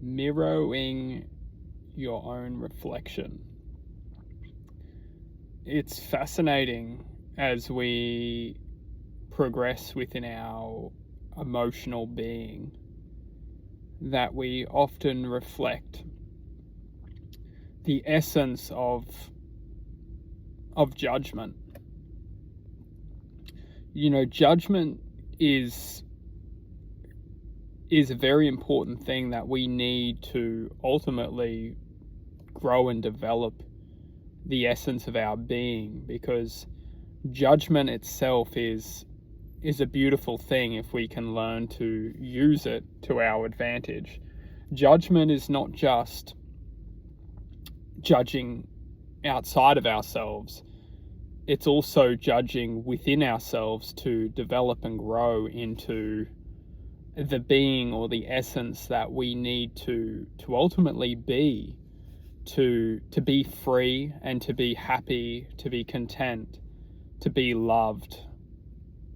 mirroring your own reflection. It's fascinating as we progress within our emotional being that we often reflect the essence of judgment. Judgment is a very important thing that we need to ultimately grow and develop the essence of our being, because judgment itself is a beautiful thing if we can learn to use it to our advantage. Judgment is not just judging outside of ourselves, it's also judging within ourselves to develop and grow into the being or the essence that we need to ultimately be, to be free and to be happy, to be content, to be loved,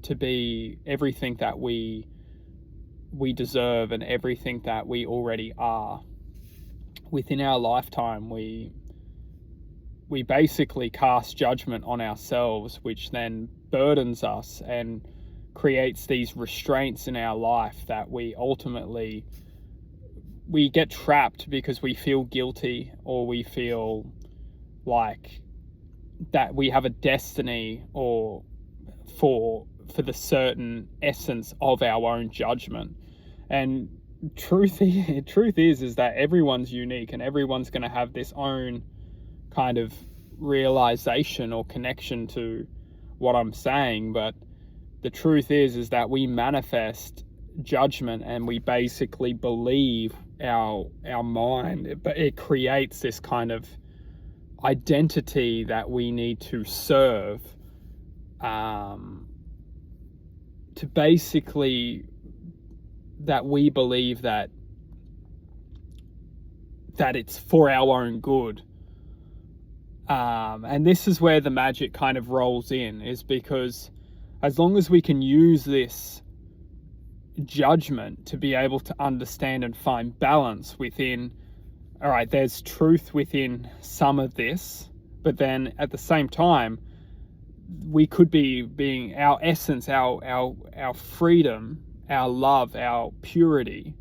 to be everything that we deserve and everything that we already are. Within our lifetime, we basically cast judgment on ourselves, which then burdens us and creates these restraints in our life that we get trapped because we feel guilty, or we feel like that we have a destiny or for the certain essence of our own judgment. And truth is that everyone's unique and everyone's going to have this own kind of realization or connection to what I'm saying. But the truth is that we manifest judgment, and we basically believe our mind, but it creates this kind of identity that we need to serve, to basically, that we believe that it's for our own good. And this is where the magic kind of rolls in, is because as long as we can use this judgment to be able to understand and find balance within, all right, there's truth within some of this, but then at the same time, we could be being our essence, our freedom, our love, our purity,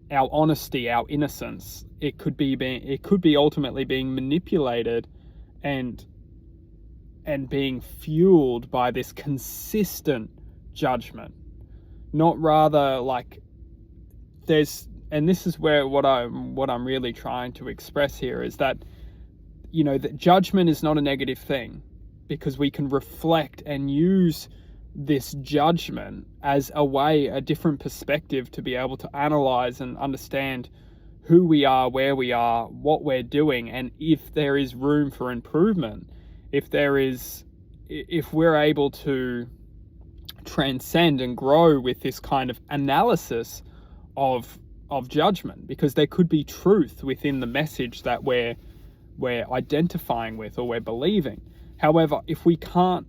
our honesty, our innocence. It could be ultimately being manipulated and being fueled by this consistent judgment, not rather like and this is where what I'm really trying to express here is that, that judgment is not a negative thing, because we can reflect and use this judgment as a different perspective to be able to analyze and understand who we are, where we are, what we're doing, and if there is room for improvement, if we're able to transcend and grow with this kind of analysis of judgment, because there could be truth within the message that we're identifying with or we're believing. However, if we can't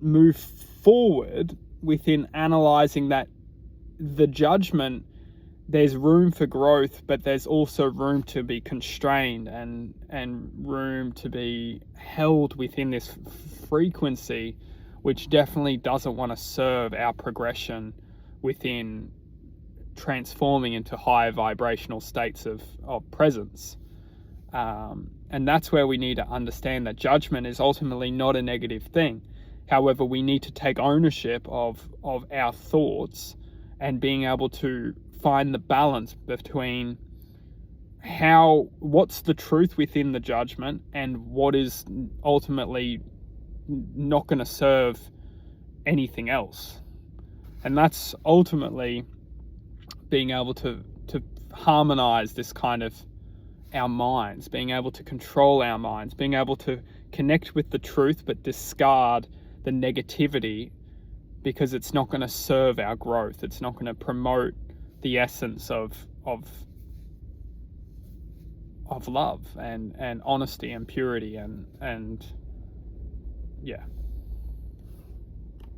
move forward within analyzing that the judgment, there's room for growth, but there's also room to be constrained and room to be held within this frequency, which definitely doesn't want to serve our progression within transforming into higher vibrational states of presence. And that's where we need to understand that judgment is ultimately not a negative thing. However, we need to take ownership of our thoughts and being able to find the balance between what's the truth within the judgment and what is ultimately not going to serve anything else. And that's ultimately being able to harmonize this kind of our minds, being able to control our minds, being able to connect with the truth but discard the negativity, because it's not going to serve our growth. It's not going to promote the essence of love and honesty and purity and yeah.